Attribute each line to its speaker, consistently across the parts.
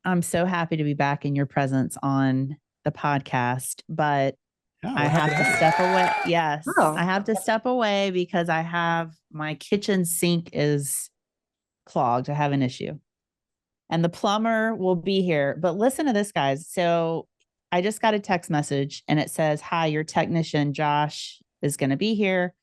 Speaker 1: I'm so happy to be back in your presence on the podcast, but
Speaker 2: Oh,
Speaker 1: I
Speaker 2: we're happy
Speaker 1: have
Speaker 2: to
Speaker 1: to
Speaker 2: have you.
Speaker 1: step away. Yes, I
Speaker 3: Oh,
Speaker 1: have to step away because I have my kitchen sink is clogged. I have an issue and the plumber will be here. But listen to this, guys. So I just got a text message and it says, "Hi, your technician, Josh, is going to be here."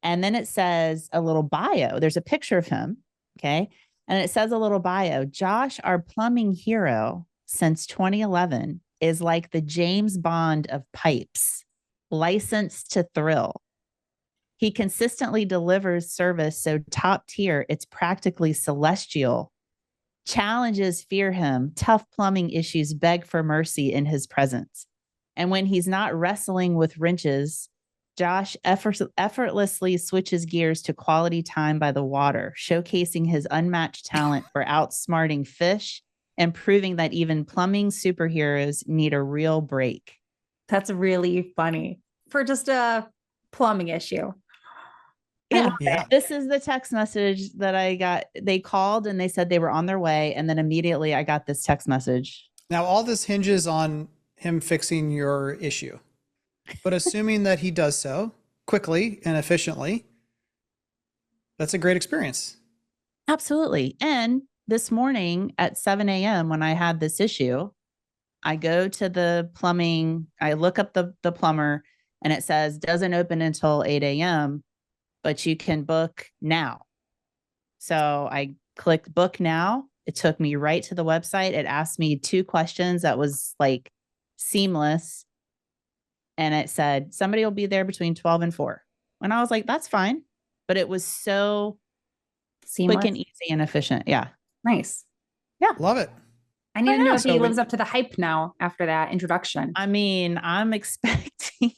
Speaker 1: And then it says a little bio. There's a picture of him. Okay. And it says a little bio. Josh, our plumbing hero since 2011, is like the James Bond of pipes, licensed to thrill. He consistently delivers service so top tier, it's practically celestial. Challenges fear him. Tough plumbing issues beg for mercy in his presence. And when he's not wrestling with wrenches, Josh effortlessly switches gears to quality time by the water, showcasing his unmatched talent for outsmarting fish and proving that even plumbing superheroes need a real break.
Speaker 3: that's really funny for just a plumbing issue. I
Speaker 1: Yeah.
Speaker 3: love
Speaker 2: Yeah.
Speaker 3: it.
Speaker 1: This is the text message that I got. They called and they said they were on their way. And then immediately I got this text message.
Speaker 2: Now, all this hinges on him fixing your issue. But assuming that he does so quickly and efficiently, that's a great experience.
Speaker 1: Absolutely. And this morning at 7 a.m., when I had this issue, I go to the plumbing, I look up the plumber, and it says doesn't open until 8 a.m., but you can book now. So I clicked book now. It took me right to the website. It asked me two questions that was like seamless. And it said, somebody will be there between 12 and 4. And I was like, that's fine. But it was so quick
Speaker 3: Seamless.
Speaker 1: and easy and efficient. Yeah.
Speaker 3: Nice.
Speaker 2: Love it.
Speaker 3: I need to know if
Speaker 2: So
Speaker 3: he
Speaker 2: we-
Speaker 3: lives up to the hype now after that introduction.
Speaker 1: I mean, I'm expecting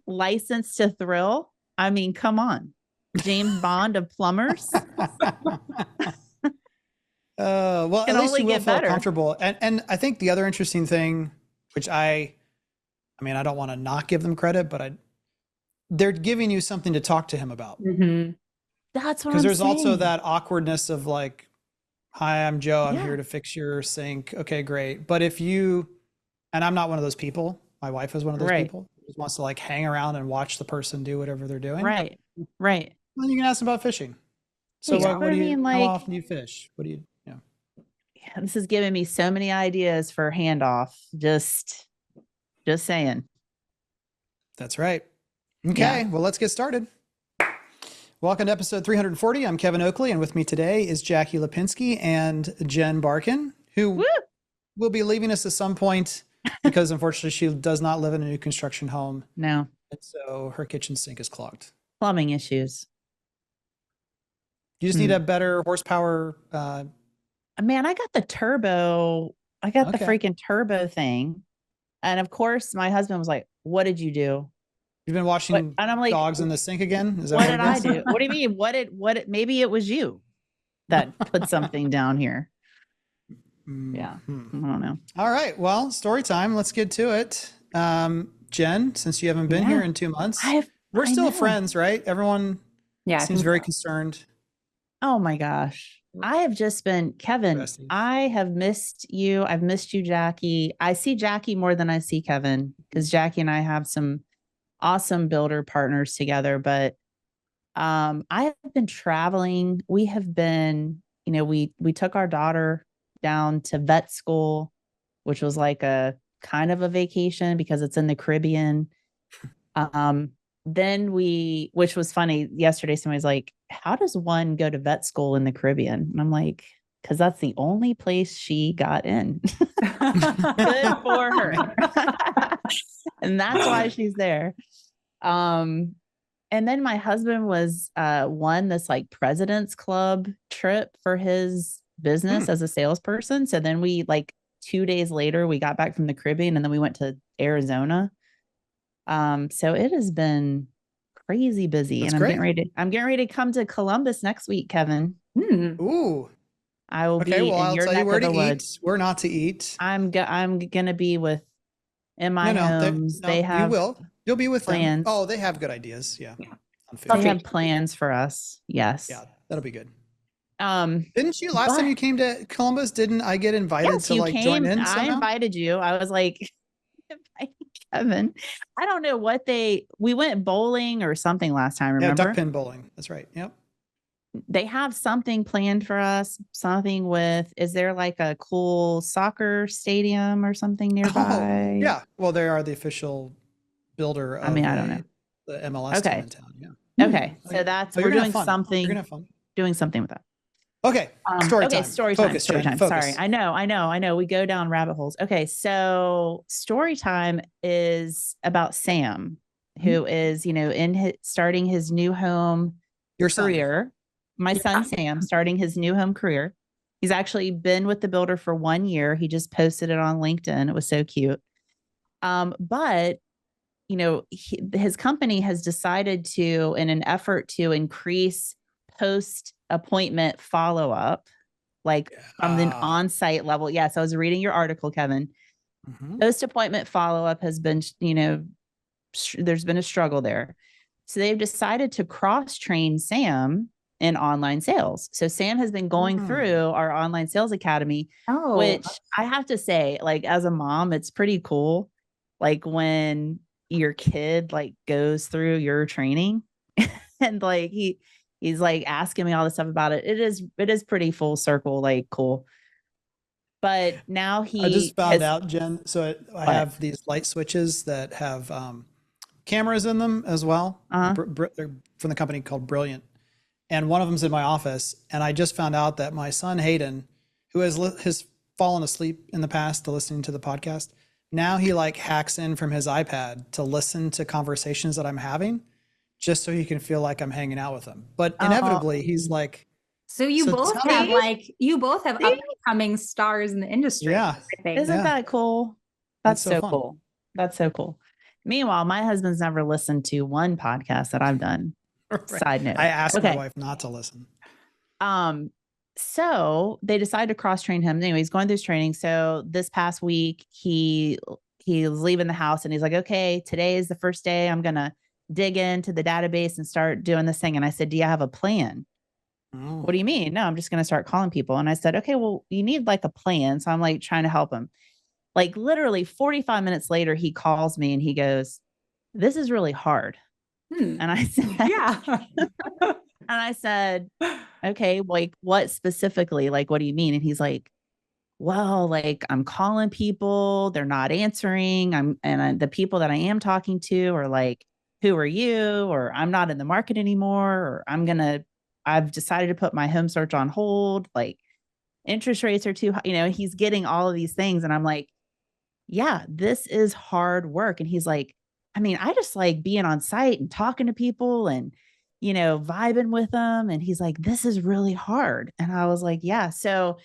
Speaker 1: license to thrill. I mean, come on. James Bond of plumbers.
Speaker 2: Well,
Speaker 1: Can
Speaker 2: at least
Speaker 1: only
Speaker 2: you will
Speaker 1: get
Speaker 2: feel
Speaker 1: better.
Speaker 2: comfortable. And I think the other interesting thing, which I mean, I don't want to not give them credit, but they're giving you something to talk to him about.
Speaker 3: Mhm.
Speaker 1: That's what
Speaker 2: Because
Speaker 1: I'm
Speaker 2: there's also
Speaker 1: saying.
Speaker 2: that awkwardness of like, hi, I'm Joe. I'm
Speaker 1: Yeah.
Speaker 2: here to fix your sink. Okay, great. But if you, and I'm not one of those people, my wife is one of those
Speaker 1: Right.
Speaker 2: people who just wants to like hang around and watch the person do whatever they're doing.
Speaker 1: Right. Right.
Speaker 2: Then you can ask them about fishing. So
Speaker 3: Yeah.
Speaker 2: what
Speaker 1: I
Speaker 2: do you,
Speaker 1: mean,
Speaker 2: how
Speaker 1: like,
Speaker 2: often do you fish? What do you,
Speaker 1: yeah, this is giving me so many ideas for handoff. Just saying.
Speaker 2: That's right. Okay,
Speaker 1: Yeah.
Speaker 2: well, let's get started. Welcome to episode 340. I'm Kevin Oakley, and with me today is Jackie Lipinski and Jen Barkan, who
Speaker 1: Woo!
Speaker 2: will be leaving us at some point because unfortunately she does not live in a new construction home.
Speaker 1: No.
Speaker 2: And so her kitchen sink is clogged.
Speaker 1: Plumbing issues.
Speaker 2: You just need a better horsepower.
Speaker 1: Man, I got the turbo. I got the
Speaker 2: Okay.
Speaker 1: freaking turbo thing. And of course, my husband was like, "What did you do?"
Speaker 2: You've been washing
Speaker 1: And I'm like,
Speaker 2: dogs in the sink again? Is that
Speaker 1: "What
Speaker 2: what
Speaker 1: did
Speaker 2: it
Speaker 1: I
Speaker 2: is?
Speaker 1: do? What do you mean? Maybe it was you that put something down here." Yeah. I don't know.
Speaker 2: All right. Well, story time. Let's get to it. Jen, since you haven't been here in 2 months, we're still
Speaker 1: know.
Speaker 2: friends, right? Everyone
Speaker 3: Yeah. I
Speaker 2: seems
Speaker 3: think
Speaker 2: very
Speaker 3: so.
Speaker 2: concerned.
Speaker 1: Oh my gosh. I have just been, Kevin,
Speaker 2: Besties.
Speaker 1: I have missed you. I've missed you, Jackie. I see Jackie more than I see Kevin because Jackie and I have some awesome builder partners together. But I have been traveling. We have been, we took our daughter down to vet school, which was like a kind of a vacation because it's in the Caribbean. Which was funny yesterday, somebody's like, how does one go to vet school in the Caribbean? And I'm like, because that's the only place she got in. Good for her. And that's why she's there. And then my husband was won this like President's Club trip for his business as a salesperson. So then we like 2 days later, we got back from the Caribbean and then we went to Arizona. So it has been crazy busy.
Speaker 2: That's
Speaker 1: and
Speaker 2: great.
Speaker 1: I'm getting ready to come to Columbus next week, Kevin.
Speaker 2: Ooh.
Speaker 1: I will
Speaker 2: Okay,
Speaker 1: be
Speaker 2: well,
Speaker 1: in
Speaker 2: I'll
Speaker 1: your
Speaker 2: tell you
Speaker 1: neck
Speaker 2: where
Speaker 1: of
Speaker 2: to
Speaker 1: the woods.
Speaker 2: eat. Where not to eat.
Speaker 1: I'm gonna be in my homes. They
Speaker 2: you
Speaker 1: have
Speaker 2: will. You'll be with them.
Speaker 1: plans.
Speaker 2: Oh, they have good ideas. Yeah.
Speaker 3: Yeah.
Speaker 2: On food.
Speaker 1: They have plans for us. Yes.
Speaker 2: Yeah, that'll be good. Didn't you last time
Speaker 1: but
Speaker 2: you came to Columbus? Didn't I get invited
Speaker 1: yes,
Speaker 2: to
Speaker 1: you
Speaker 2: like join
Speaker 1: came.
Speaker 2: in
Speaker 1: I
Speaker 2: somehow?
Speaker 1: invited you. I was like, inviting Kevin. I don't know what we went bowling or something last time,
Speaker 2: Yeah, duck
Speaker 1: remember?
Speaker 2: pin bowling. That's right. Yep.
Speaker 1: They have something planned for us, something with, is there like a cool soccer stadium or something
Speaker 2: Oh,
Speaker 1: nearby?
Speaker 2: yeah. Well, they are the official builder
Speaker 1: I mean,
Speaker 2: of
Speaker 1: I don't know.
Speaker 2: the MLS team
Speaker 1: Okay.
Speaker 2: in town. Yeah.
Speaker 1: Okay.
Speaker 2: Oh,
Speaker 1: So
Speaker 2: yeah.
Speaker 1: that's,
Speaker 2: Oh, you're
Speaker 1: we're
Speaker 2: gonna have
Speaker 1: doing
Speaker 2: fun. You're gonna
Speaker 1: something,
Speaker 2: have fun.
Speaker 1: with that.
Speaker 2: Okay. Story
Speaker 1: Okay,
Speaker 2: time.
Speaker 1: story time,
Speaker 2: Focus,
Speaker 1: story
Speaker 2: Jen.
Speaker 1: time. Sorry.
Speaker 2: Focus.
Speaker 1: I know. We go down rabbit holes. Okay, so story time is about Sam, who is, in starting his new home
Speaker 2: Your son.
Speaker 1: career. My son Sam starting his new home career. He's actually been with the builder for 1 year. He just posted it on LinkedIn. It was so cute. But his company has decided to, in an effort to increase post appointment follow up, like from the on-site level. Yes, I was reading your article, Kevin. Post-appointment follow-up has been, there's been a struggle there. So they've decided to cross-train Sam in online sales. So Sam has been going through our online sales academy, which I have to say, like, as a mom, it's pretty cool. Like when your kid like goes through your training and like he's like asking me all this stuff about it. It is pretty full circle, like cool. But now
Speaker 2: I just found
Speaker 1: has,
Speaker 2: out, Jen. So I
Speaker 1: what?
Speaker 2: have these light switches that have cameras in them as well. They're from the company called Brilliant, and one of them's in my office. And I just found out that my son Hayden, who has fallen asleep in the past to listening to the podcast, now he like hacks in from his iPad to listen to conversations that I'm having, just so he can feel like I'm hanging out with him. But inevitably, he's like,
Speaker 3: So you both
Speaker 2: tell
Speaker 3: have
Speaker 1: See?
Speaker 3: upcoming stars in the industry.
Speaker 2: Yeah.
Speaker 3: I think.
Speaker 1: Isn't that cool? That's
Speaker 2: It's so
Speaker 1: so
Speaker 2: fun.
Speaker 1: cool. That's so cool. Meanwhile, my husband's never listened to one podcast that I've done.
Speaker 2: Right.
Speaker 1: Side note.
Speaker 2: I asked my
Speaker 1: Okay.
Speaker 2: wife not to listen.
Speaker 1: So they decided to cross train him. Anyway, he's going through his training. So this past week, he was leaving the house and he's like, okay, today is the first day. I'm gonna dig into the database and start doing this thing. And I said, do you have a plan? What do you mean? No, I'm just gonna start calling people. And I said, okay, well, you need like a plan. So I'm like trying to help him. Like literally 45 minutes later, he calls me and he goes, this is really hard. And I said,
Speaker 3: Yeah.
Speaker 1: and I said, okay, like what specifically? Like, what do you mean? And he's like, well, like I'm calling people, they're not answering. The people that I am talking to are like, who are you? Or I'm not in the market anymore. Or I've decided to put my home search on hold. Like interest rates are too high. He's getting all of these things. And I'm like, yeah, this is hard work. And he's like, I mean, I just like being on site and talking to people and, vibing with them. And he's like, this is really hard. And I was like, yeah. So,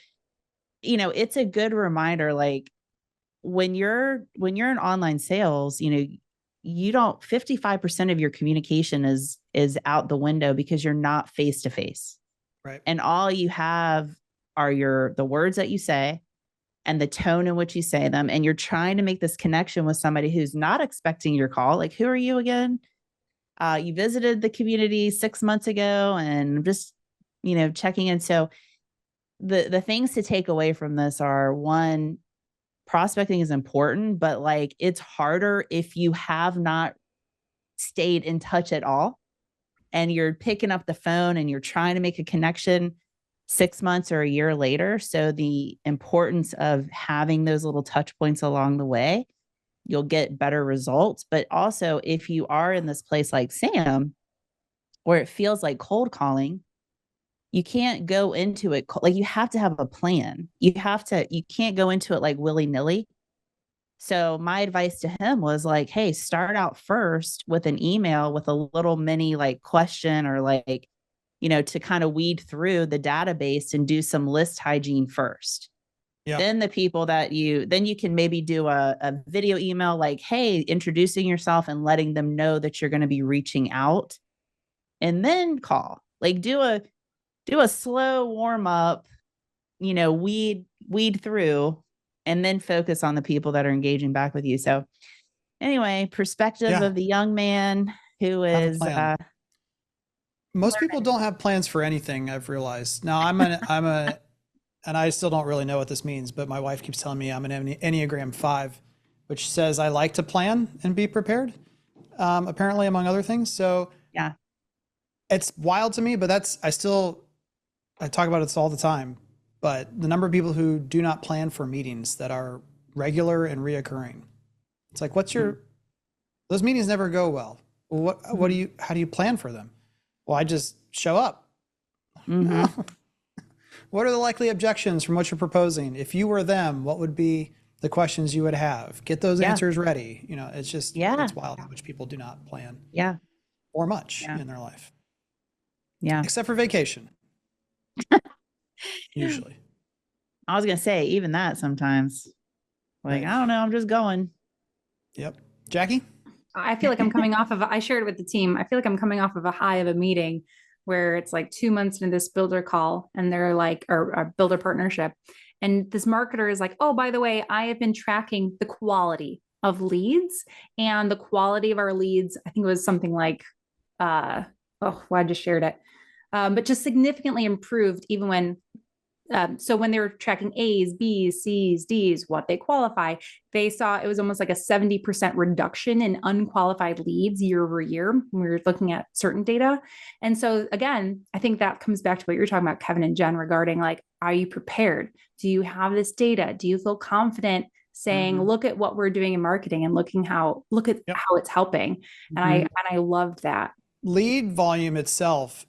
Speaker 1: it's a good reminder, like when you're in online sales, you don't 55% of your communication is out the window because you're not face to face.
Speaker 2: Right.
Speaker 1: And all you have are the words that you say and the tone in which you say them. And you're trying to make this connection with somebody who's not expecting your call. Like, who are you again? You visited the community 6 months ago and just, checking in. So the things to take away from this are, one, prospecting is important, but like it's harder if you have not stayed in touch at all and you're picking up the phone and you're trying to make a connection 6 months or a year later. So the importance of having those little touch points along the way, you'll get better results. But also, if you are in this place like Sam, where it feels like cold calling, you can't go into it like, you have to have a plan. You can't go into it like willy-nilly. So my advice to him was like, hey, start out first with an email with a little mini like question or like, to kind of weed through the database and do some list hygiene first.
Speaker 2: Yeah.
Speaker 1: Then the people then you can maybe do a video email like, hey, introducing yourself and letting them know that you're going to be reaching out, and then call. Like do a slow warm up, weed through, and then focus on the people that are engaging back with you. So anyway, perspective of the young man who is
Speaker 2: Most people don't have plans for anything, I've realized. Now and I still don't really know what this means, but my wife keeps telling me I'm an Enneagram 5, which says I like to plan and be prepared, apparently, among other things. So
Speaker 1: yeah,
Speaker 2: it's wild to me, but I talk about it all the time, but the number of people who do not plan for meetings that are regular and reoccurring. It's like, those meetings never go well. Well, how do you plan for them? Well, I just show up.
Speaker 1: Mm-hmm.
Speaker 2: What are the likely objections from what you're proposing? If you were them, what would be the questions you would have? Get those answers ready. It's just, it's wild how much people do not plan or much in their life.
Speaker 1: Yeah.
Speaker 2: Except for vacation. Usually.
Speaker 1: I was going to say, even that sometimes. Like, I don't know, I'm just going.
Speaker 2: Yep. Jackie?
Speaker 3: I feel like I'm coming off of, I shared it with the team. I feel like I'm coming off of a high of a meeting where it's like 2 months into this builder call and they're like, or a builder partnership. And this marketer is like, oh, by the way, I have been tracking the quality of leads and the quality of our leads. I think it was something like, I just shared it. But just significantly improved even when, so when they were tracking A's, B's, C's, D's, what they qualify, they saw it was almost like a 70% reduction in unqualified leads year over year when we were looking at certain data. And so again, I think that comes back to what you're talking about, Kevin and Jen, regarding like, are you prepared? Do you have this data? Do you feel confident saying, look at what we're doing in marketing and look at how it's helping? And I loved that.
Speaker 2: Lead volume itself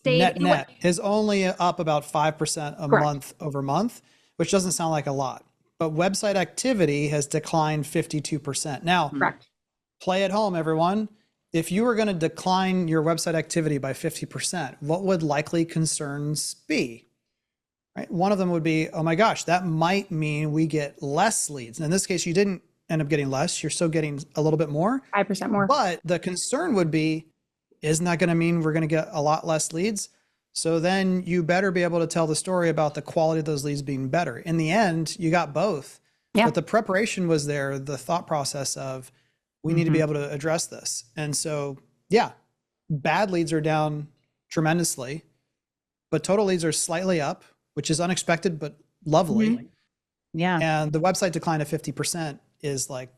Speaker 2: net is only up about 5% a month over month, which doesn't sound like a lot, but website activity has declined 52%. Now, play at home, everyone. If you were going to decline your website activity by 50%, what would likely concerns be? Right? One of them would be, oh my gosh, that might mean we get less leads. And in this case, you didn't end up getting less. You're still getting a little bit more.
Speaker 3: 5% more.
Speaker 2: But the concern would be, isn't that going to mean we're going to get a lot less leads? So then you better be able to tell the story about the quality of those leads being better. In the end, you got both. Yeah. But the preparation was there, the thought process of we need to be able to address this. And so, bad leads are down tremendously, but total leads are slightly up, which is unexpected, but lovely. Yeah. And the website decline of 50% is like,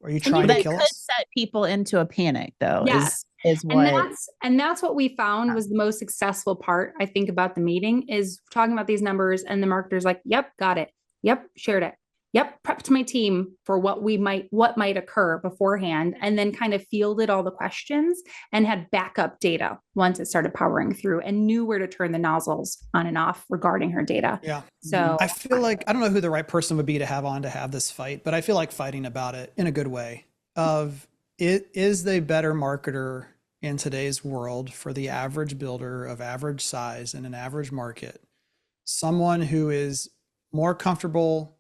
Speaker 2: are you trying to kill us?
Speaker 1: That could set people into a panic, though.
Speaker 3: Yes.
Speaker 1: Is what,
Speaker 3: and that's what we found was the most successful part, I think, about the meeting is talking about these numbers and the marketer's like, yep, got it. Yep, shared it. Yep, prepped my team for what might occur beforehand, and then kind of fielded all the questions and had backup data once it started powering through and knew where to turn the nozzles on and off regarding her data.
Speaker 2: Yeah.
Speaker 3: So
Speaker 2: I feel like, I don't know who the right person would be to have this fight, but I feel like fighting about it in a good way of it is the better marketer in today's world for the average builder of average size in an average market, someone who is more comfortable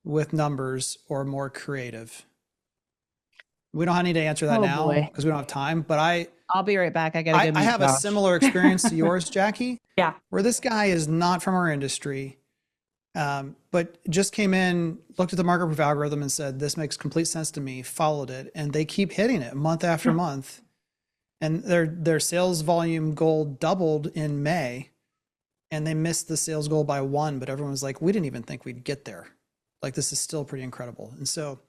Speaker 2: with numbers or more creative? We don't need to answer that now because we don't have time, but
Speaker 1: I'll be right back. I
Speaker 2: have a similar experience to yours, Jackie.
Speaker 3: Yeah.
Speaker 2: Where this guy is not from our industry, but just came in, looked at the market proof algorithm and said, this makes complete sense to me, followed it. And they keep hitting it month after month. And their sales volume goal doubled in May and they missed the sales goal by 1, but everyone was like, we didn't even think we'd get there. Like, this is still pretty incredible. And so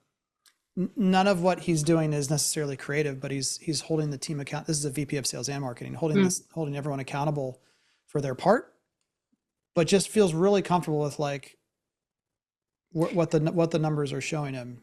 Speaker 2: none of what he's doing is necessarily creative, but he's holding the team account. This is a VP of sales and marketing, holding everyone accountable for their part, but just feels really comfortable with like what the numbers are showing him.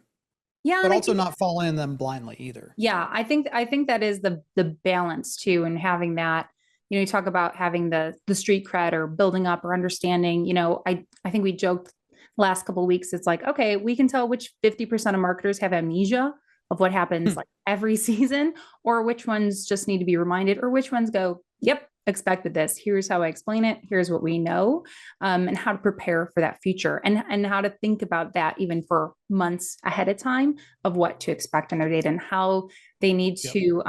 Speaker 2: Yeah. But also not following in them blindly either.
Speaker 3: Yeah. I think that is the balance too. And having that, you talk about having the street cred or building up or understanding, I think we joked last couple of weeks, it's like, okay, we can tell which 50% of marketers have amnesia of what happens like every season, or which ones just need to be reminded, or which ones go, yep, expected this. Here's how I explain it. Here's what we know, and how to prepare for that future and how to think about that even for months ahead of time of what to expect in their data and how they need to,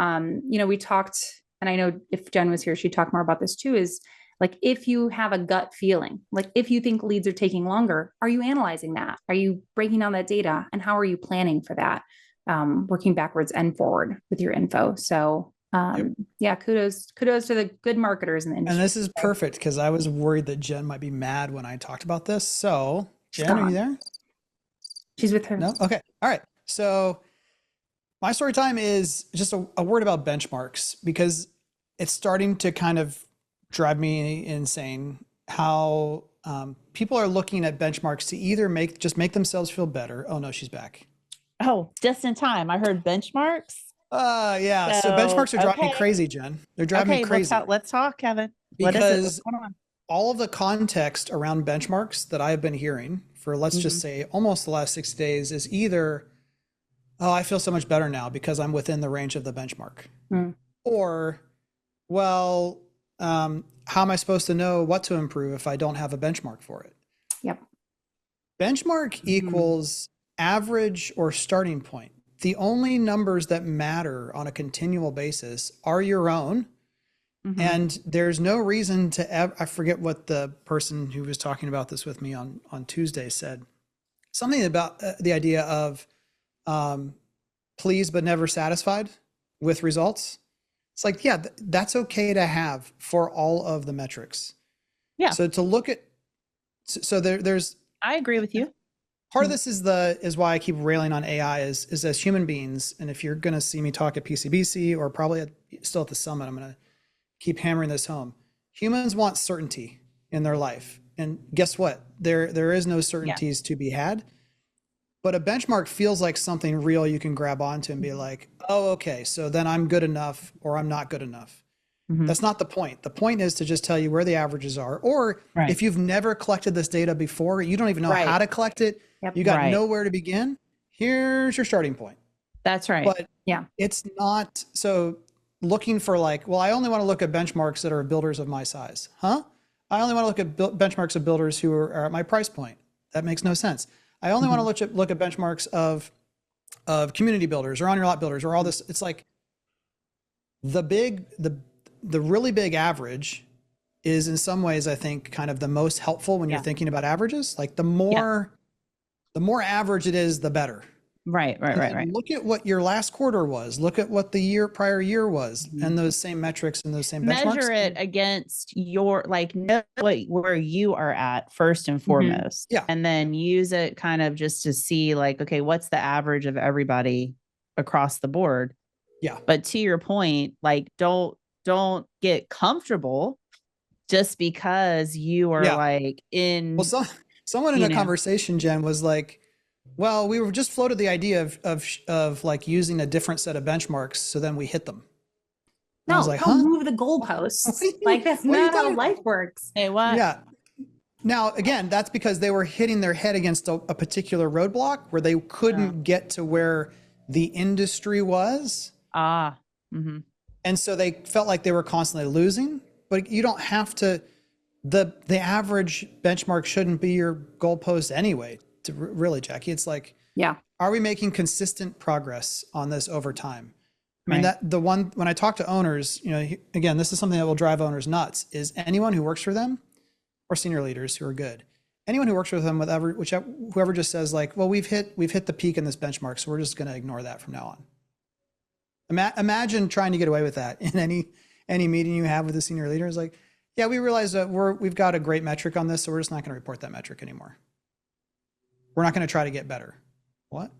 Speaker 3: we talked, and I know if Jen was here, she'd talk more about this too, is like, if you have a gut feeling, like if you think leads are taking longer, are you analyzing that? Are you breaking down that data? And how are you planning for that? Working backwards and forward with your info. So Yeah, kudos to the good marketers in the industry.
Speaker 2: And this is perfect because I was worried that Jen might be mad when I talked about this. So Jen, are you there?
Speaker 3: She's with her.
Speaker 2: No? Okay. All right. So my story time is just a word about benchmarks because it's starting to kind of drive me insane how people are looking at benchmarks to either make themselves feel better. Oh no, she's back.
Speaker 1: Oh, just in time. I heard benchmarks.
Speaker 2: Yeah. So benchmarks are driving me crazy, Jen. They're driving me crazy.
Speaker 1: Let's talk, Kevin.
Speaker 2: Because all of the context around benchmarks that I've been hearing for, let's just say, almost the last 60 days is either, oh, I feel so much better now because I'm within the range of the benchmark. Or, well, how am I supposed to know what to improve if I don't have a benchmark for it?
Speaker 3: Yep.
Speaker 2: Benchmark equals average or starting point. The only numbers that matter on a continual basis are your own. And there's no reason to I forget what the person who was talking about this with me on Tuesday said. Something about the idea of pleased but never satisfied with results. It's like, yeah, that's okay to have for all of the metrics.
Speaker 1: Yeah.
Speaker 2: So to look at, so there's.
Speaker 1: I agree with you.
Speaker 2: Part of this is why I keep railing on AI is as human beings. And if you're going to see me talk at PCBC or probably still at the summit, I'm going to keep hammering this home. Humans want certainty in their life. And guess what? There is no certainties to be had. But a benchmark feels like something real you can grab onto and be like, oh, okay, so then I'm good enough or I'm not good enough. That's not the point. The point is to just tell you where the averages are. Or if you've never collected this data before, you don't even know how to collect it. You got nowhere to begin. Here's your starting point.
Speaker 1: That's right.
Speaker 2: But it's not so looking for like, well, I only want to look at benchmarks that are builders of my size. I only want to look at benchmarks of builders who are at my price point. That makes no sense. I only want to look at benchmarks of community builders or on your lot builders or all this. It's like the really big average is in some ways, I think, kind of the most helpful when you're thinking about averages. Like the more average it is, the better.
Speaker 1: Right.
Speaker 2: Look at what your last quarter was. Look at what the prior year was, and those same metrics and those same benchmarks.
Speaker 1: Measure it against your, like, know where you are at first and foremost. And then use it kind of just to see, like, okay, what's the average of everybody across the board? But to your point, like, don't get comfortable just because you are like in.
Speaker 2: Well, someone in a conversation, Jen, was like, well, we were just floated the idea of like using a different set of benchmarks. So then we hit them.
Speaker 3: No, I was like, don't move the goalposts. Like that's not how life works.
Speaker 1: Hey, what?
Speaker 2: Yeah. Now, again, that's because they were hitting their head against a particular roadblock where they couldn't get to where the industry was. And so they felt like they were constantly losing, but you don't have to, the average benchmark shouldn't be your goalpost anyway, to really, Jackie. It's like, are we making consistent progress on this over time? I mean, when I talk to owners, again, this is something that will drive owners nuts, is anyone who works for them or senior leaders who are good, anyone who works with them, whoever just says like, well, we've hit the peak in this benchmark, so we're just going to ignore that from now on. Imagine trying to get away with that in any meeting you have with a senior leader. Is like, yeah, we realize that we've got a great metric on this, so we're just not going to report that metric anymore. We're not going to try to get better. What?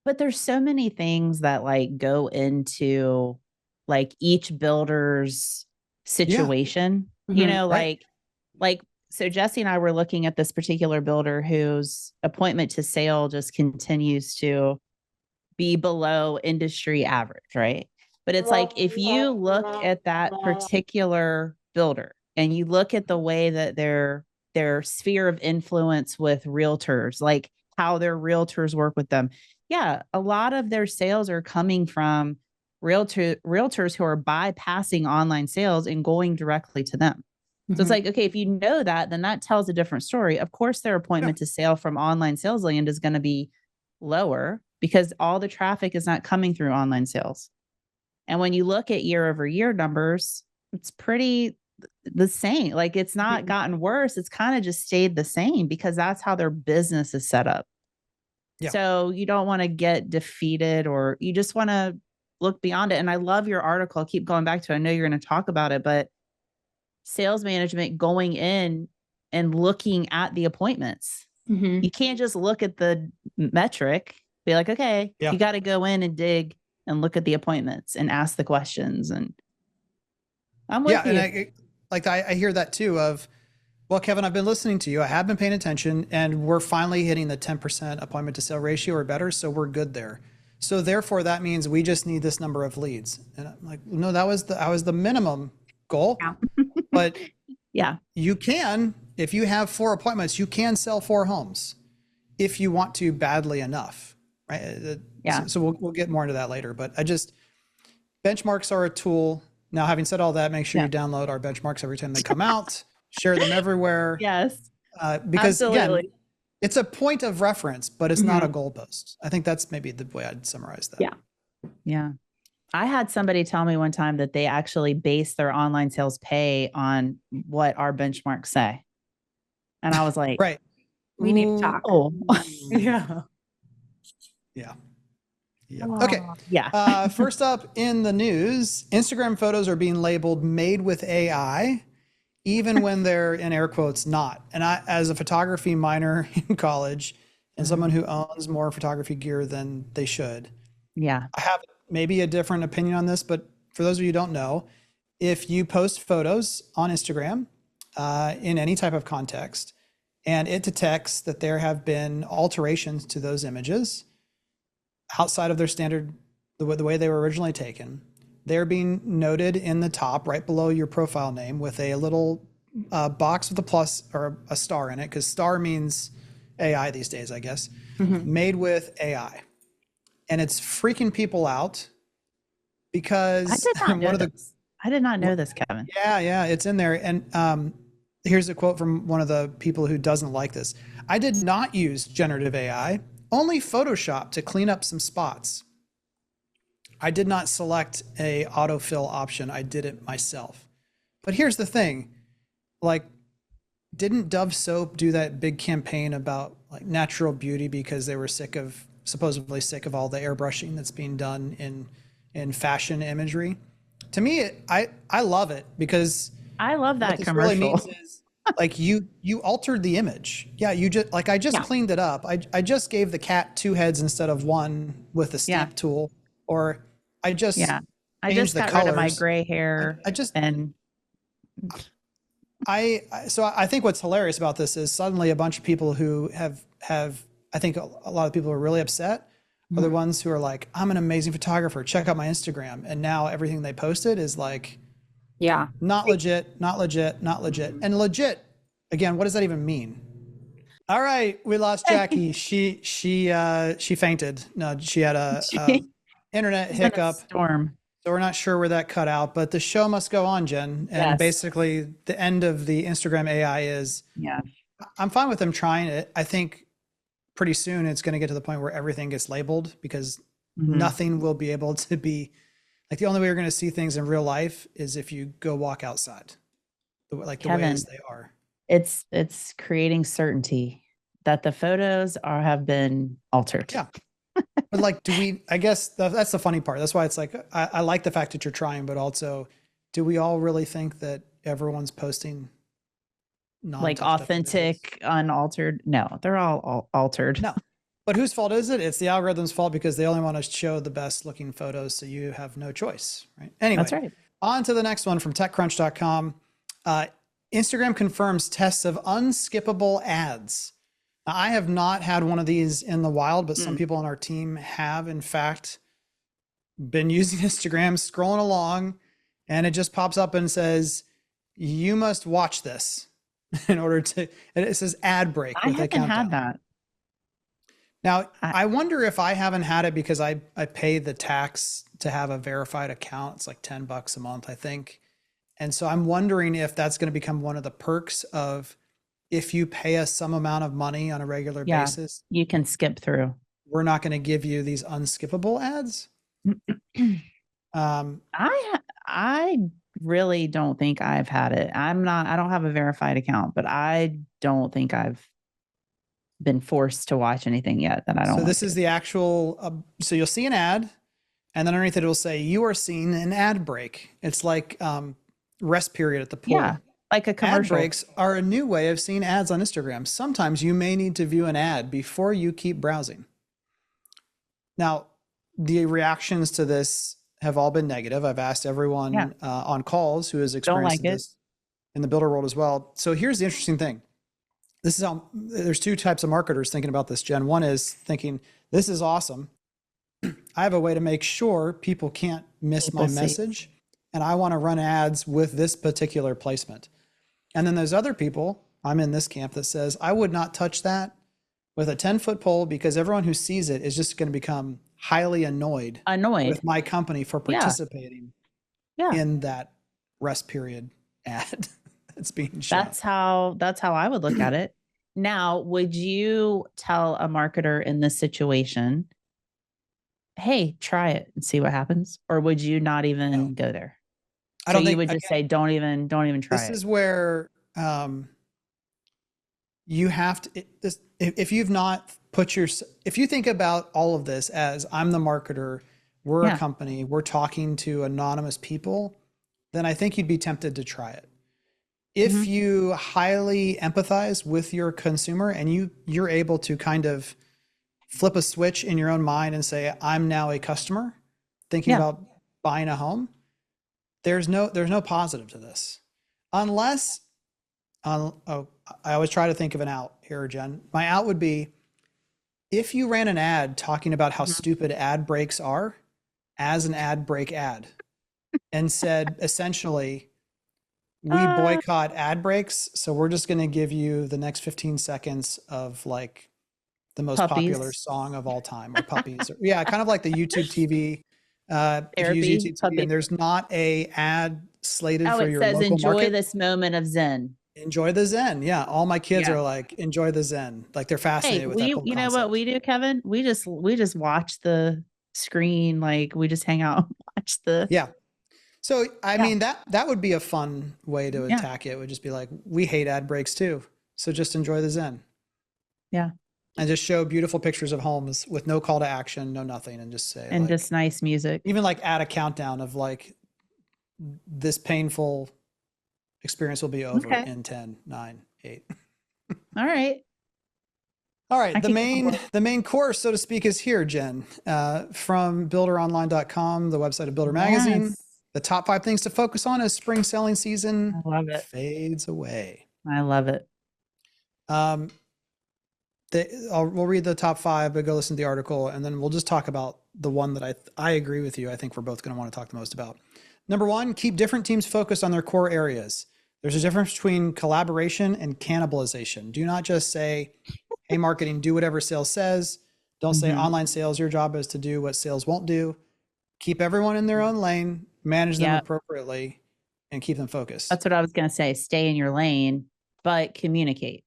Speaker 1: But there's so many things that like go into like each builder's situation, like so Jesse and I were looking at this particular builder whose appointment to sale just continues to be below industry average, right? But it's like, if you look at that particular builder and you look at the way that their sphere of influence with realtors, like how their realtors work with them. Yeah, a lot of their sales are coming from realtors who are bypassing online sales and going directly to them. So it's like, okay, if you know that, then that tells a different story. Of course, their appointment to sale from online sales land is going to be lower because all the traffic is not coming through online sales. And when you look at year over year numbers, it's pretty the same. Like it's not gotten worse. It's kind of just stayed the same because that's how their business is set up. So you don't want to get defeated, or you just want to look beyond it. And I love your article. I'll keep going back to it. I know you're going to talk about it, but sales management going in and looking at the appointments.
Speaker 3: Mm-hmm.
Speaker 1: You can't just look at the metric, be like, okay, you got to go in and dig and look at the appointments and ask the questions. And I'm with you.
Speaker 2: And I hear that too of, well, Kevin, I've been listening to you. I have been paying attention, and we're finally hitting the 10% appointment to sale ratio or better. So we're good there. So therefore that means we just need this number of leads. And I'm like, no, that was the minimum goal.
Speaker 3: Yeah.
Speaker 2: But
Speaker 1: yeah,
Speaker 2: you can, if you have 4 appointments, you can sell 4 homes if you want to badly enough. Right.
Speaker 1: Yeah.
Speaker 2: So we'll get more into that later, but benchmarks are a tool. Now, having said all that, make sure you download our benchmarks every time they come out, share them everywhere.
Speaker 1: Yes.
Speaker 2: Because
Speaker 1: absolutely.
Speaker 2: Again, it's a point of reference, but it's not a goalpost. I think that's maybe the way I'd summarize that.
Speaker 3: Yeah.
Speaker 1: Yeah. I had somebody tell me one time that they actually base their online sales pay on what our benchmarks say. And I was like,
Speaker 2: right.
Speaker 3: We need to talk.
Speaker 1: Oh,
Speaker 3: yeah.
Speaker 2: Yeah. Yeah. Okay.
Speaker 1: Yeah.
Speaker 2: First up in the news, Instagram photos are being labeled made with AI, even when they're in air quotes not. And I, as a photography minor in college and someone who owns more photography gear than they should.
Speaker 1: Yeah.
Speaker 2: I have maybe a different opinion on this, but for those of you who don't know, if you post photos on Instagram in any type of context, and it detects that there have been alterations to those images outside of their standard, the way they were originally taken, they're being noted in the top right below your profile name with a little box with a plus or a star in it, because star means AI these days, I guess, made with AI. And it's freaking people out because
Speaker 1: I did not know this, Kevin.
Speaker 2: Yeah, it's in there. And here's a quote from one of the people who doesn't like this. I did not use generative AI, only Photoshop to clean up some spots. I did not select a autofill option. I did it myself. But here's the thing, like, didn't Dove Soap do that big campaign about like natural beauty because they were supposedly sick of all the airbrushing that's being done in fashion imagery? To me, I love it because
Speaker 1: I love that commercial.
Speaker 2: Really means is, like, you altered the image. Yeah, you just I cleaned it up. I just gave the cat 2 heads instead of 1 with the stamp tool, or I just
Speaker 1: got rid of my gray hair.
Speaker 2: So I think what's hilarious about this is suddenly a bunch of people who have I think a lot of people are really upset are the ones who are like, I'm an amazing photographer, check out my Instagram. And now everything they posted is like, not legit. And legit, again, what does that even mean? All right, we lost Jackie. She fainted. No, she had a internet hiccup.
Speaker 1: Storm.
Speaker 2: So we're not sure where that cut out, but the show must go on, Jen. And basically the end of the Instagram AI is, I'm fine with them trying it. I think pretty soon it's going to get to the point where everything gets labeled, because nothing will be able to be like, the only way you're going to see things in real life is if you go walk outside, like the ways they are.
Speaker 1: It's creating certainty that the photos have been altered.
Speaker 2: Yeah. But like, I guess that's the funny part. That's why it's like, I like the fact that you're trying, but also, do we all really think that everyone's posting
Speaker 1: like authentic, unaltered? No, they're all altered.
Speaker 2: No. But whose fault is it? It's the algorithm's fault, because they only want to show the best looking photos, so you have no choice, right? Anyway,
Speaker 1: that's right.
Speaker 2: On to the next one from TechCrunch.com. Instagram confirms tests of unskippable ads. Now, I have not had one of these in the wild, but some people on our team have, in fact, been using Instagram, scrolling along, and it just pops up and says, you must watch this in order to, and it says ad break.
Speaker 1: I haven't had that.
Speaker 2: Now, I wonder if I haven't had it because I pay the tax to have a verified account. It's like $10 a month, I think. And so I'm wondering if that's going to become one of the perks of, if you pay us some amount of money on a regular basis,
Speaker 1: you can skip through.
Speaker 2: We're not going to give you these unskippable ads.
Speaker 1: I really don't think I've had it. I don't have a verified account, but I don't think I've been forced to watch anything yet that I don't.
Speaker 2: So this is the actual, so you'll see an ad And then underneath it will say, you are seeing an ad break. It's like rest period at the pool.
Speaker 1: Yeah, like a commercial.
Speaker 2: Ad breaks are a new way of seeing ads on Instagram. Sometimes you may need to view an ad before you keep browsing. Now, the reactions to this have all been negative. I've asked everyone on calls who has experienced this in the builder world as well. So here's the interesting thing. This is how there's two types of marketers thinking about this, Jen. One is thinking, this is awesome. I have a way to make sure people can't miss my message. And I want to run ads with this particular placement. And then there's other people, I'm in this camp, that says, I would not touch that with a 10-foot pole because everyone who sees it is just going to become highly annoyed with my company for participating in that rest period ad that's being shown.
Speaker 1: That's how I would look at it. Now, would you tell a marketer in this situation, hey, try it and see what happens? Or would you not even go there? I don't think you would just say, don't even try it.
Speaker 2: This is where you have to, if you've not if you think about all of this as I'm the marketer, we're a company, we're talking to anonymous people, then I think you'd be tempted to try it. If you highly empathize with your consumer and you're able to kind of flip a switch in your own mind and say, I'm now a customer thinking about buying a home, there's no positive to this. Unless, I always try to think of an out here, Jen. My out would be, if you ran an ad talking about how stupid ad breaks are as an ad break ad and said, essentially, we boycott ad breaks, so we're just going to give you the next 15 seconds of like the most popular song of all time, or puppies. Kind of like the YouTube TV. If you use YouTube TV and there's not a ad slated for your local market.
Speaker 1: It says, enjoy this moment of Zen.
Speaker 2: Enjoy the Zen. Yeah. All my kids are like, enjoy the Zen. Like they're fascinated with that whole
Speaker 1: You know what we do, Kevin? We just watch the screen. Like we just hang out and watch the.
Speaker 2: Yeah. So, I mean, that would be a fun way to attack it. It would just be like, we hate ad breaks too. So just enjoy the Zen.
Speaker 1: Yeah.
Speaker 2: And just show beautiful pictures of homes with no call to action, no nothing. And just say,
Speaker 1: and just nice music.
Speaker 2: Even like add a countdown of like, this painful experience will be over in 10, 9, 8.
Speaker 1: All right.
Speaker 2: All right. The main course, so to speak, is here, Jen, from builderonline.com, the website of Builder Magazine. The top 5 things to focus on as spring selling season fades away.
Speaker 1: I love it.
Speaker 2: We'll read the top 5, but go listen to the article, and then we'll just talk about the one that I agree with you. I think we're both going to want to talk the most about. Number 1, keep different teams focused on their core areas. There's a difference between collaboration and cannibalization. Do not just say, hey, marketing, do whatever sales says. Don't say online sales, your job is to do what sales won't do. Keep everyone in their own lane, manage them appropriately, and keep them focused.
Speaker 1: That's what I was going to say. Stay in your lane, but communicate.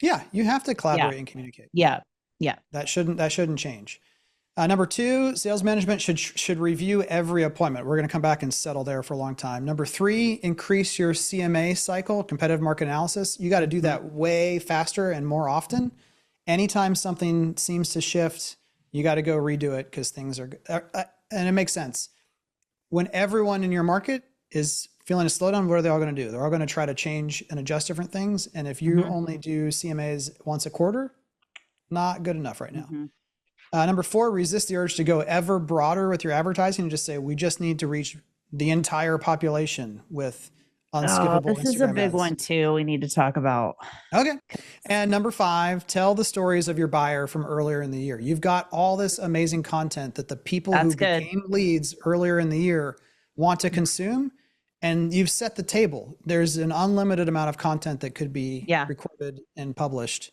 Speaker 2: Yeah, you have to collaborate and communicate.
Speaker 1: Yeah.
Speaker 2: That shouldn't change. Number 2, sales management should review every appointment. We're going to come back and settle there for a long time. Number 3, increase your CMA cycle, competitive market analysis. You got to do that way faster and more often. Anytime something seems to shift, you got to go redo it because things are, and it makes sense. When everyone in your market is feeling a slowdown, what are they all going to do? They're all going to try to change and adjust different things. And if you only do CMAs once a quarter, not good enough right now. Number 4, resist the urge to go ever broader with your advertising and just say, we just need to reach the entire population with unskippable Instagram
Speaker 1: This is a big
Speaker 2: ads.
Speaker 1: one too. We need to talk about.
Speaker 2: Okay. And number 5, tell the stories of your buyer from earlier in the year. You've got all this amazing content that the people who became leads earlier in the year want to consume, and you've set the table. There's an unlimited amount of content that could be recorded and published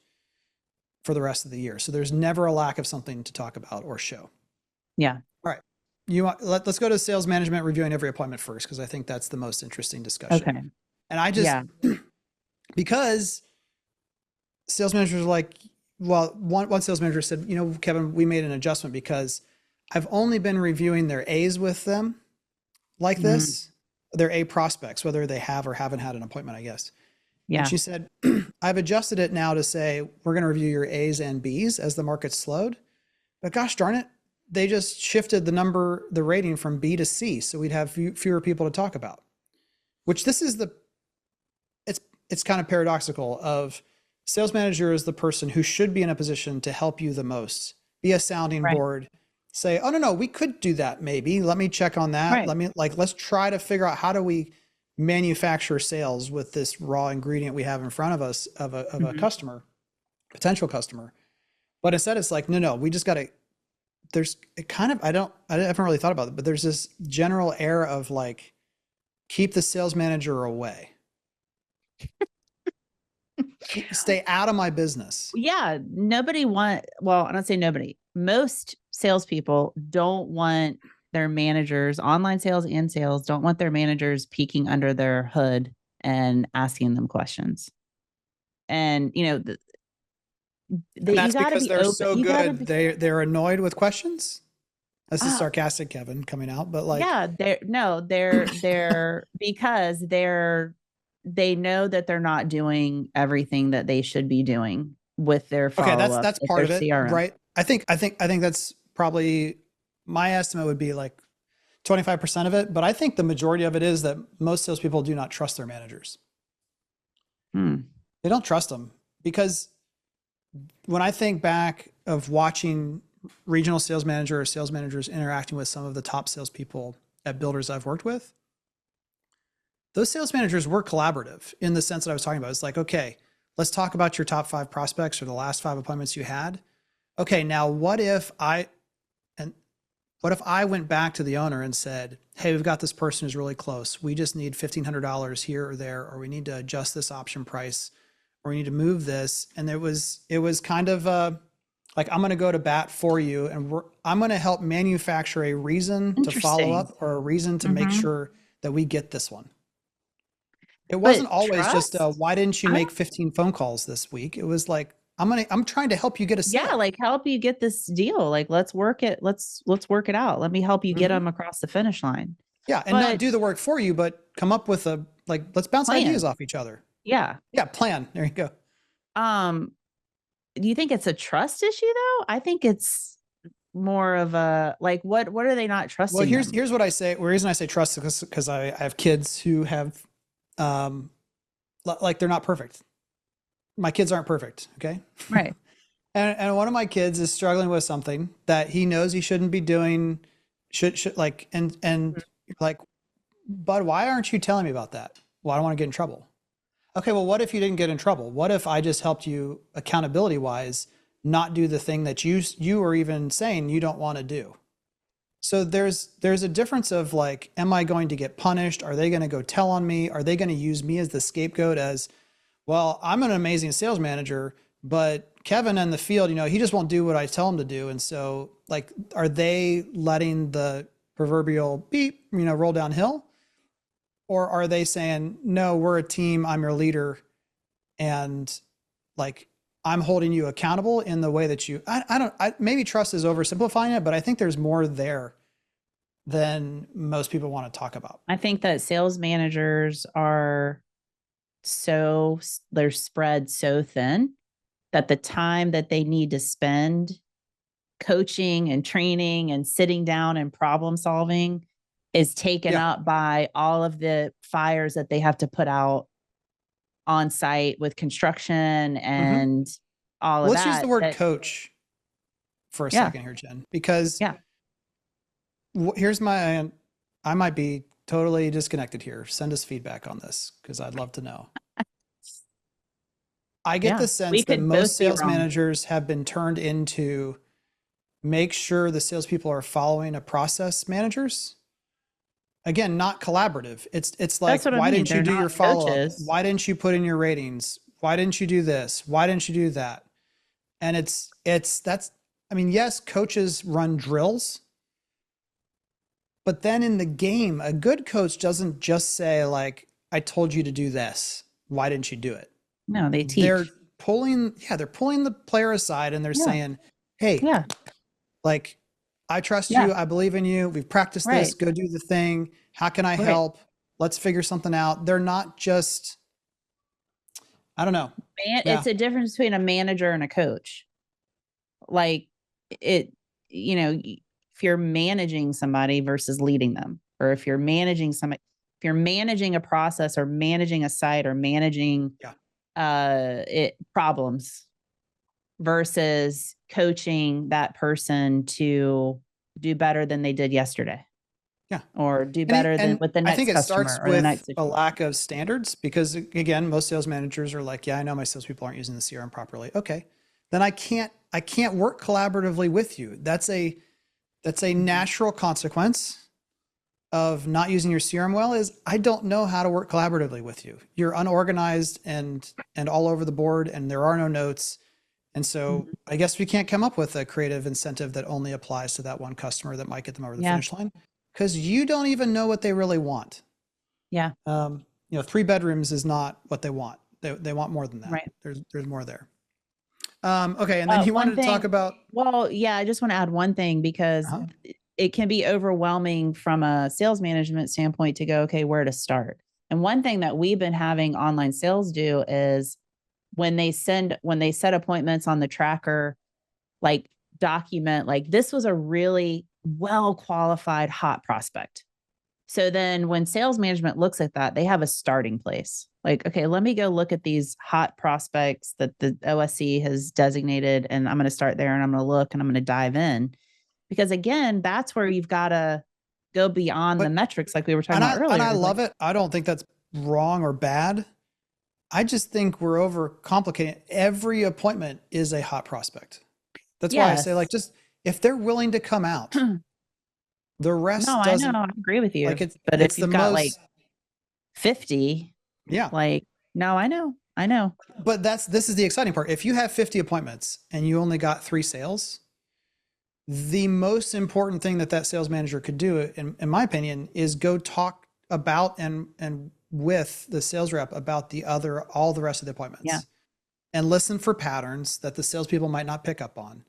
Speaker 2: for the rest of the year. So there's never a lack of something to talk about or show.
Speaker 1: Yeah.
Speaker 2: All right. Let's go to sales management, reviewing every appointment first, because I think that's the most interesting discussion.
Speaker 1: Okay.
Speaker 2: And I just, because sales managers are like, well, one sales manager said, Kevin, we made an adjustment because I've only been reviewing their A's with them like this, their A prospects, whether they have or haven't had an appointment, I guess. Yeah. And she said, I've adjusted it now to say, we're going to review your A's and B's as the market slowed, but gosh darn it, they just shifted the rating from B to C. So we'd have fewer people to talk about, which this is it's kind of paradoxical of sales manager is the person who should be in a position to help you the most, be a sounding board, say, oh, no, we could do that. Maybe let me check on that. Let's try to figure out how do we manufacture sales with this raw ingredient we have in front of us of a customer, potential customer. But instead it's like, no, we just got to, there's kind of, I haven't really thought about it, but there's this general air of like, keep the sales manager away. Stay out of my business.
Speaker 1: Yeah. I don't say nobody. Most salespeople don't want their managers, online sales and sales, don't want their managers peeking under their hood and asking them questions. And,
Speaker 2: that's because they're so good. They're annoyed with questions. This is sarcastic, Kevin, coming out, but like,
Speaker 1: yeah, they're because they know that they're not doing everything that they should be doing with their follow-up.
Speaker 2: Okay, that's part of it,
Speaker 1: CRM.
Speaker 2: right? I think that's probably, my estimate would be like 25% of it, but I think the majority of it is that most salespeople do not trust their managers. They don't trust them, because when I think back of watching regional sales manager or sales managers interacting with some of the top salespeople at builders I've worked with, those sales managers were collaborative in the sense that I was talking about. It's like, okay, let's talk about your top 5 prospects or the last 5 appointments you had. Okay, now what if I went back to the owner and said, hey, we've got this person who's really close. We just need $1,500 here or there, or we need to adjust this option price, or we need to move this. And it was kind of like, I'm going to go to bat for you, and I'm going to help manufacture a reason to follow up, or a reason to make sure that we get this one. It wasn't always just why didn't you make 15 phone calls this week? It was like, I'm trying to help you get a sale.
Speaker 1: Yeah, like help you get this deal. Like let's work it out. Let me help you get them across the finish line.
Speaker 2: Yeah, and not do the work for you, but come up with let's bounce ideas off each other.
Speaker 1: Yeah.
Speaker 2: Yeah, plan. There you go.
Speaker 1: Do you think it's a trust issue though? I think it's more of a like what are they not trusting?
Speaker 2: Well, here's what I say. The reason I say trust is because I have kids who have like they're not perfect. My kids aren't perfect. Okay.
Speaker 1: Right.
Speaker 2: and one of my kids is struggling with something that he knows he shouldn't be doing. Should like, and like, Bud, why aren't you telling me about that? Well, I don't want to get in trouble. Okay. Well, what if you didn't get in trouble? What if I just helped you accountability wise, not do the thing that you are even saying you don't want to do? So there's a difference of like, am I going to get punished? Are they going to go tell on me? Are they going to use me as the scapegoat as, well, I'm an amazing sales manager, but Kevin in the field, he just won't do what I tell him to do. And so like, are they letting the proverbial beep, roll downhill? Or are they saying, no, we're a team, I'm your leader, and like, I'm holding you accountable in the way that maybe trust is oversimplifying it, but I think there's more there than most people want to talk about.
Speaker 1: I think that sales managers they're spread so thin that the time that they need to spend coaching and training and sitting down and problem solving is taken up by all of the fires that they have to put out on site with construction and all of that.
Speaker 2: Let's use the word coach for a second here, Jen, because here's I might be totally disconnected here. Send us feedback on this, because I'd love to know. I get the sense that most sales managers have been turned into make sure the salespeople are following a process managers. Again, not collaborative. It's like, why didn't you do your follow-up? Why didn't you put in your ratings? Why didn't you do this? Why didn't you do that? And yes, coaches run drills, but then in the game, a good coach doesn't just say like, I told you to do this. Why didn't you do it?
Speaker 1: No, they teach.
Speaker 2: They're pulling the player aside and they're saying, hey, like, I trust you. I believe in you. We've practiced this. Go do the thing. How can I help? Let's figure something out. They're not just, I don't know.
Speaker 1: It's a difference between a manager and a coach. Like if you're managing somebody versus leading them, or if you're managing somebody, if you're managing a process or managing a site or managing problems versus coaching that person to do better than they did yesterday.
Speaker 2: Yeah.
Speaker 1: Or do better than with the next customer. I think it starts
Speaker 2: with a lack of standards, because again, most sales managers are like, yeah, I know my salespeople aren't using the CRM properly. Okay. Then I can't work collaboratively with you. That's a natural consequence of not using your CRM well, is I don't know how to work collaboratively with you. You're unorganized and all over the board, and there are no notes. And so I guess we can't come up with a creative incentive that only applies to that one customer that might get them over the finish line, because you don't even know what they really want.
Speaker 1: Yeah.
Speaker 2: 3 bedrooms is not what they want. They want more than that.
Speaker 1: Right.
Speaker 2: There's more there. Okay. And then you wanted to talk about.
Speaker 1: Well, yeah, I just want to add one thing, because it can be overwhelming from a sales management standpoint to go, okay, where to start. And one thing that we've been having online sales do is when they set appointments on the tracker, like document, like this was a really well qualified hot prospect. So then when sales management looks at that, they have a starting place. Like, okay, let me go look at these hot prospects that the OSC has designated, and I'm going to start there, and I'm going to look, and I'm going to dive in. Because again, that's where you've got to go beyond the metrics like we were talking about earlier.
Speaker 2: And I love it. I don't think that's wrong or bad. I just think we're overcomplicating. Every appointment is a hot prospect. That's why I say, like, just if they're willing to come out, the rest doesn't.
Speaker 1: I know, I agree with you.
Speaker 2: Like
Speaker 1: but if you've got like 50, like, no, I know.
Speaker 2: But this is the exciting part. If you have 50 appointments and you only got 3 sales, the most important thing that sales manager could do, in my opinion, is go talk about and with the sales rep about all the rest of the appointments.
Speaker 1: Yeah.
Speaker 2: And listen for patterns that the salespeople might not pick up on.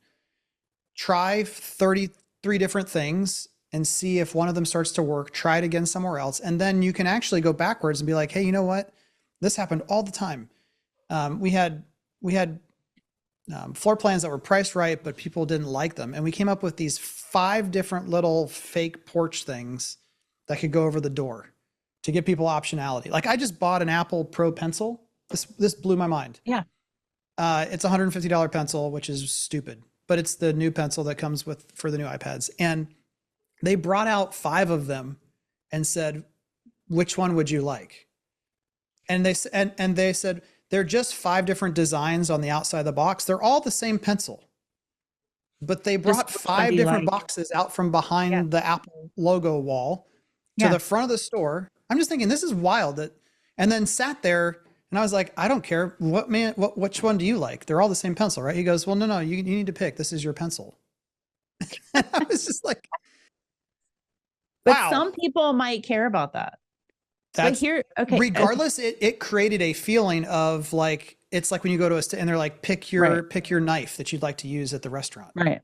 Speaker 2: Try 33 different things and see if one of them starts to work. Try it again somewhere else. And then you can actually go backwards and be like, hey, you know what? This happened all the time. We had floor plans that were priced right, but people didn't like them. And we came up with these 5 different little fake porch things that could go over the door to give people optionality. Like, I just bought an Apple Pro pencil. This blew my mind.
Speaker 1: Yeah.
Speaker 2: It's a $150 pencil, which is stupid, but it's the new pencil that comes for the new iPads. And they brought out 5 of them and said, which one would you like? And they said, they're just 5 different designs on the outside of the box. They're all the same pencil, but they brought 5 different boxes out from behind the Apple logo wall to the front of the store. I'm just thinking, this is wild. And then sat there, and I was like, I don't care. Which one do you like? They're all the same pencil, right? He goes, well, no, you need to pick. This is your pencil. I was just like, wow.
Speaker 1: But some people might care about that.
Speaker 2: That's here. Okay. Regardless, it created a feeling of like, it's like when you go to and they're like, pick your knife that you'd like to use at the restaurant.
Speaker 1: Right.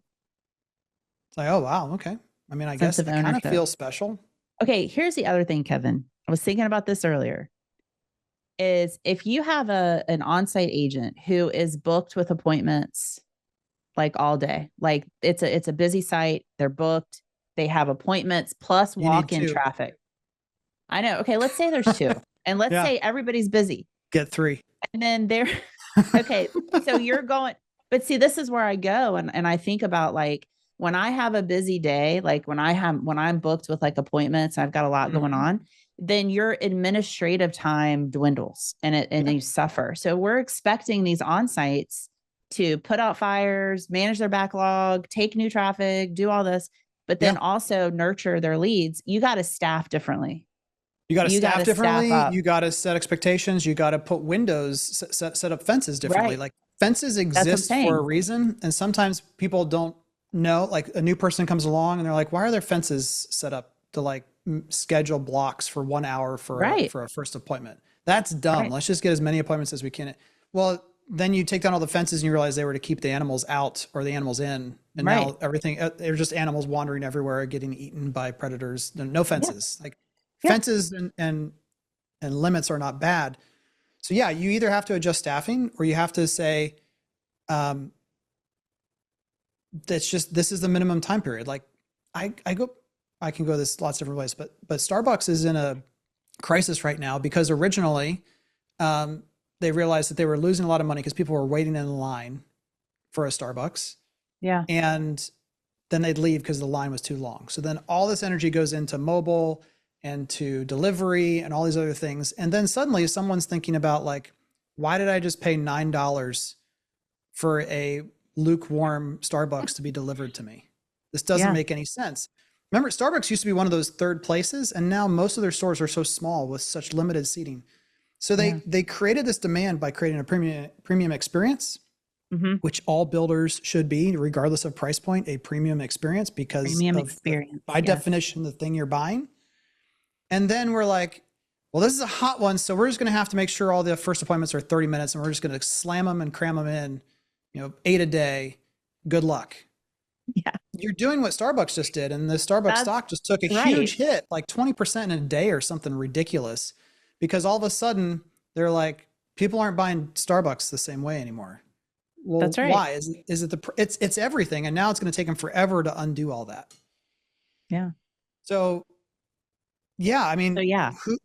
Speaker 2: It's like, oh, wow. Okay. I mean, I guess it kind of feels special.
Speaker 1: Okay. Here's the other thing, Kevin. I was thinking about this earlier. Is if you have an on-site agent who is booked with appointments like all day, like it's a busy site, they're booked, they have appointments plus walk-in traffic. I know. Okay, let's say there's 2, and let's say everybody's busy.
Speaker 2: Get 3.
Speaker 1: And then okay, so you're going, but see, this is where I go and I think about, like, when I have a busy day, like when I'm booked with like appointments, I've got a lot going on, then your administrative time dwindles and you suffer. So we're expecting these on-sites to put out fires, manage their backlog, take new traffic, do all this, but then also nurture their leads. You got to staff differently.
Speaker 2: You got to staff differently. You got to set expectations. You got to put windows, set up fences differently. Right. Like, fences exist for a reason. And sometimes people don't know, like a new person comes along and they're like, why are there fences set up to like schedule blocks for 1 hour for a first appointment? That's dumb. Let's just get as many appointments as we can. Well, then you take down all the fences and you realize they were to keep the animals out or the animals in. And now they're just animals wandering everywhere, getting eaten by predators. No fences. Like, fences and limits are not bad. So you either have to adjust staffing or you have to say, this is the minimum time period. Like, I can go this lots of different ways, but Starbucks is in a crisis right now because originally they realized that they were losing a lot of money because people were waiting in line for a Starbucks.
Speaker 1: Yeah.
Speaker 2: And then they'd leave because the line was too long. So then all this energy goes into mobile and to delivery and all these other things. And then suddenly someone's thinking about like, why did I just pay $9 for a lukewarm Starbucks to be delivered to me? This doesn't make any sense. Remember, Starbucks used to be one of those third places, and now most of their stores are so small with such limited seating. So they created this demand by creating a premium experience, which all builders should be, regardless of price point, a premium experience because by definition, the thing you're buying. And then we're like, well, this is a hot one, so we're just going to have to make sure all the first appointments are 30 minutes, and we're just going to slam them and cram them in, 8 a day. Good luck.
Speaker 1: Yeah.
Speaker 2: You're doing what Starbucks just did, and the Starbucks stock just took a huge hit, like 20% in a day or something ridiculous, because all of a sudden they're like, people aren't buying Starbucks the same way anymore. Well,
Speaker 1: that's right.
Speaker 2: Why? Is it it's everything, and now it's going to take them forever to undo all that.
Speaker 1: Yeah.
Speaker 2: So, yeah, I mean,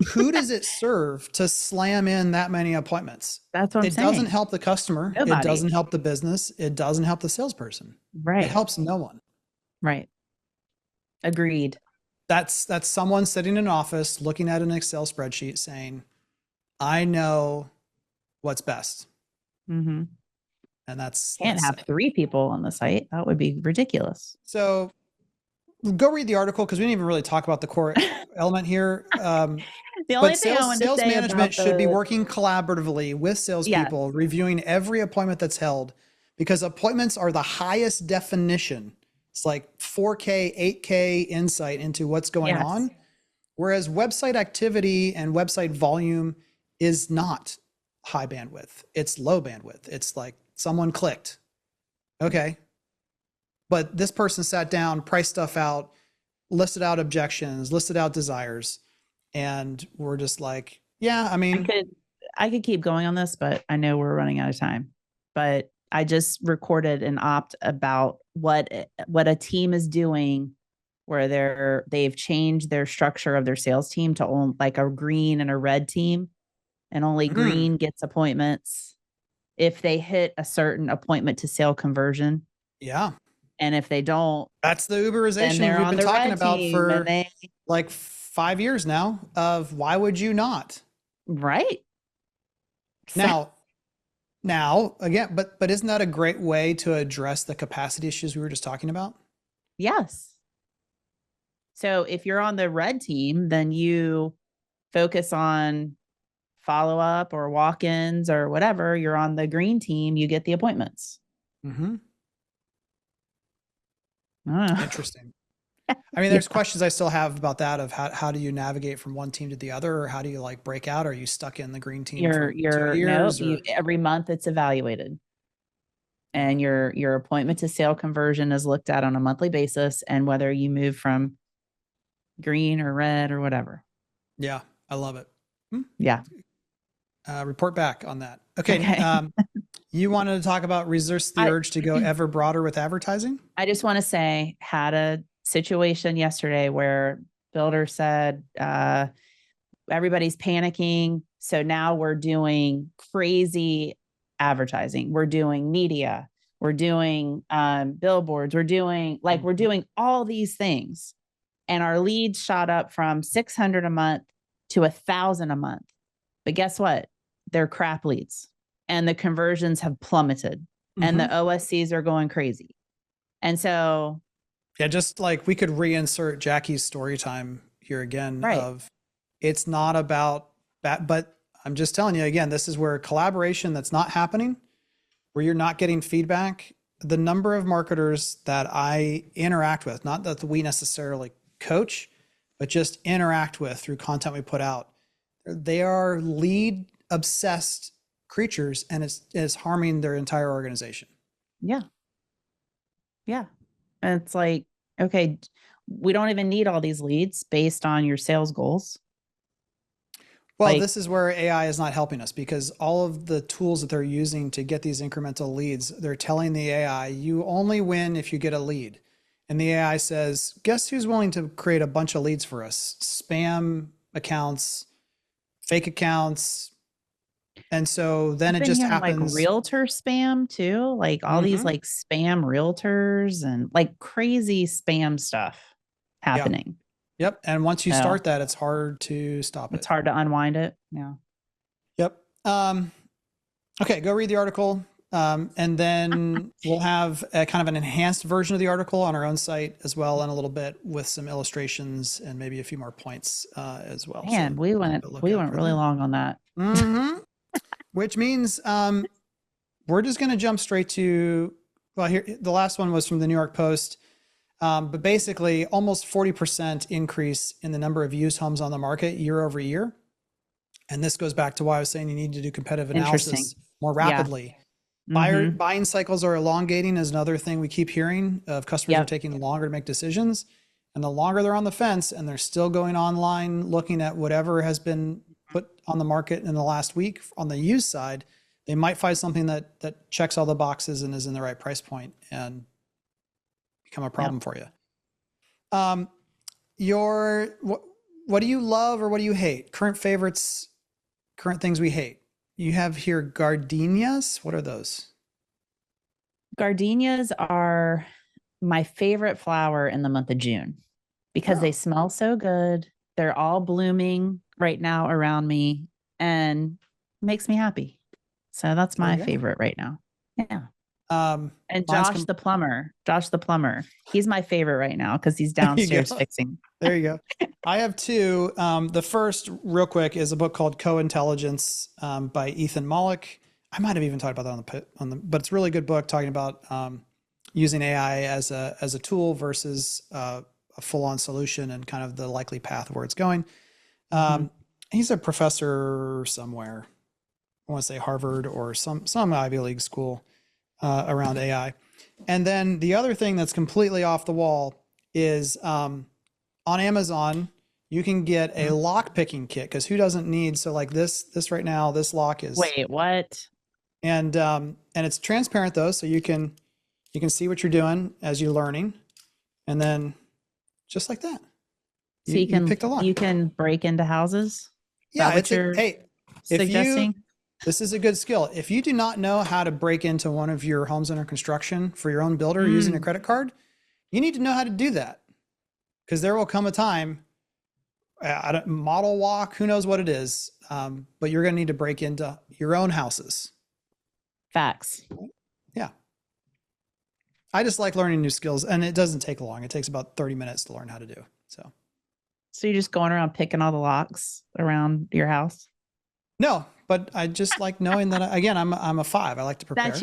Speaker 2: who does it serve to slam in that many appointments?
Speaker 1: That's what I'm saying.
Speaker 2: It doesn't help the customer. Nobody. It doesn't help the business. It doesn't help the salesperson.
Speaker 1: Right.
Speaker 2: It helps no one.
Speaker 1: Right. Agreed.
Speaker 2: That's someone sitting in an office looking at an Excel spreadsheet saying, I know what's best.
Speaker 1: Mm-hmm.
Speaker 2: And
Speaker 1: can't have 3 people on the site. That would be ridiculous.
Speaker 2: So go read the article because we didn't even really talk about the core element here.
Speaker 1: The only thing
Speaker 2: sales management should be working collaboratively with salespeople, reviewing every appointment that's held, because appointments are the highest definition. It's like 4K, 8K insight into what's going on. Whereas website activity and website volume is not high bandwidth. It's low bandwidth. It's like someone clicked. Okay. But this person sat down, priced stuff out, listed out objections, listed out desires. And we're just like, yeah, I mean,
Speaker 1: I could keep going on this, but I know we're running out of time. But I just recorded an opt about what a team is doing where they've changed their structure of their sales team to own like a green and a red team, and only green gets appointments if they hit a certain appointment to sale conversion.
Speaker 2: Yeah.
Speaker 1: And if they don't,
Speaker 2: that's the Uberization we've been talking about for like 5 years now of why would you not?
Speaker 1: Right.
Speaker 2: Now again, but isn't that a great way to address the capacity issues we were just talking about?
Speaker 1: Yes. So if you're on the red team, then you focus on follow-up or walk-ins or whatever. You're on the green team, you get the appointments.
Speaker 2: Mm-hmm. Interesting. I mean, there's questions I still have about that of how do you navigate from one team to the other, or how do you like break out? Are you stuck in the green team for 2 years?
Speaker 1: Every month it's evaluated, and your appointment to sale conversion is looked at on a monthly basis, and whether you move from green or red or whatever.
Speaker 2: Yeah, I love it.
Speaker 1: Yeah.
Speaker 2: Report back on that. Okay. You wanted to talk about resist the urge to go ever broader with advertising?
Speaker 1: I just want to say, had a situation yesterday where builder said, everybody's panicking. So now we're doing crazy advertising. We're doing media. We're doing billboards. We're doing all these things. And our leads shot up from 600 a month to 1,000 a month. But guess what? They're crap leads. And the conversions have plummeted, and the OSCs are going crazy. And so,
Speaker 2: yeah, just like we could reinsert Jackie's story time here again of it's not about that, but I'm just telling you again, this is where collaboration that's not happening, where you're not getting feedback. The number of marketers that I interact with, not that we necessarily coach, but just interact with through content we put out, they are lead obsessed creatures, and it's harming their entire organization.
Speaker 1: Yeah. Yeah. And it's like, okay, we don't even need all these leads based on your sales goals.
Speaker 2: Well, this is where AI is not helping us, because all of the tools that they're using to get these incremental leads, they're telling the AI, you only win if you get a lead. And the AI says, guess who's willing to create a bunch of leads for us? Spam accounts, fake accounts. And so then it just happens.
Speaker 1: Like realtor spam too, like all these like spam realtors and like crazy spam stuff happening.
Speaker 2: Yep. And once you start that, it's hard to stop it.
Speaker 1: It's hard to unwind it. Yeah.
Speaker 2: Yep. Okay, go read the article. And then we'll have a kind of an enhanced version of the article on our own site as well in a little bit with some illustrations and maybe a few more points as well.
Speaker 1: Man, so we went really long on that.
Speaker 2: Which means we're just going to jump straight to, well, here, the last one was from the New York Post, but basically almost 40% increase in the number of used homes on the market year over year. And this goes back to why I was saying you need to do competitive analysis more rapidly. Yeah. Buying cycles are elongating is another thing we keep hearing of customers are taking longer to make decisions. And the longer they're on the fence and they're still going online, looking at whatever has been put on the market in the last week on the used side, they might find something that checks all the boxes and is in the right price point and become a problem for you. What do you love or what do you hate? Current favorites, current things we hate. You have here gardenias. What are those?
Speaker 1: Gardenias are my favorite flower in the month of June because they smell so good. They're all blooming right now around me and makes me happy. So that's my favorite right now. Yeah. And Josh the plumber, he's my favorite right now because he's downstairs fixing.
Speaker 2: There you go. I have two. The first, real quick, is a book called Co-Intelligence by Ethan Mollick. I might have even talked about that but it's a really good book talking about using AI as a tool versus a full-on solution and kind of the likely path where it's going. He's a professor somewhere. I want to say Harvard or some Ivy League school around AI. And then the other thing that's completely off the wall is on Amazon, you can get a lock picking kit because who doesn't need, so like this right now, this lock is.
Speaker 1: Wait, what?
Speaker 2: And it's transparent though, so you can see what you're doing as you're learning. And then just like that.
Speaker 1: So you can pick the lock. You can break into houses?
Speaker 2: Yeah, suggesting? This is a good skill. If you do not know how to break into one of your homes under construction for your own builder using a credit card, you need to know how to do that. Because there will come a time, model walk, who knows what it is, but you're going to need to break into your own houses.
Speaker 1: Facts.
Speaker 2: Yeah. I just like learning new skills, and it doesn't take long. It takes about 30 minutes to learn how to do. So
Speaker 1: you're just going around picking all the locks around your house?
Speaker 2: No, but I just like knowing that, again, I'm a 5. I like to prepare.
Speaker 1: That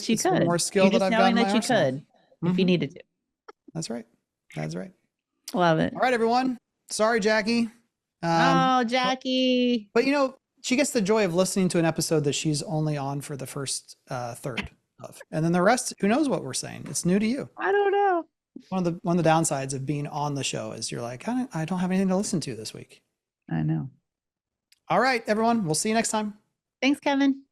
Speaker 1: you could.
Speaker 2: More skill that I've got in my arsenal.
Speaker 1: Could, if you needed to.
Speaker 2: That's right. That's right.
Speaker 1: Love it.
Speaker 2: All right, everyone. Sorry, Jackie.
Speaker 1: Oh, Jackie.
Speaker 2: But she gets the joy of listening to an episode that she's only on for the first third of, and then the rest, who knows what we're saying? It's new to you.
Speaker 1: I don't know.
Speaker 2: One of the downsides of being on the show is you're like, I don't have anything to listen to this week.
Speaker 1: I know.
Speaker 2: All right, everyone. We'll see you next time.
Speaker 1: Thanks, Kevin.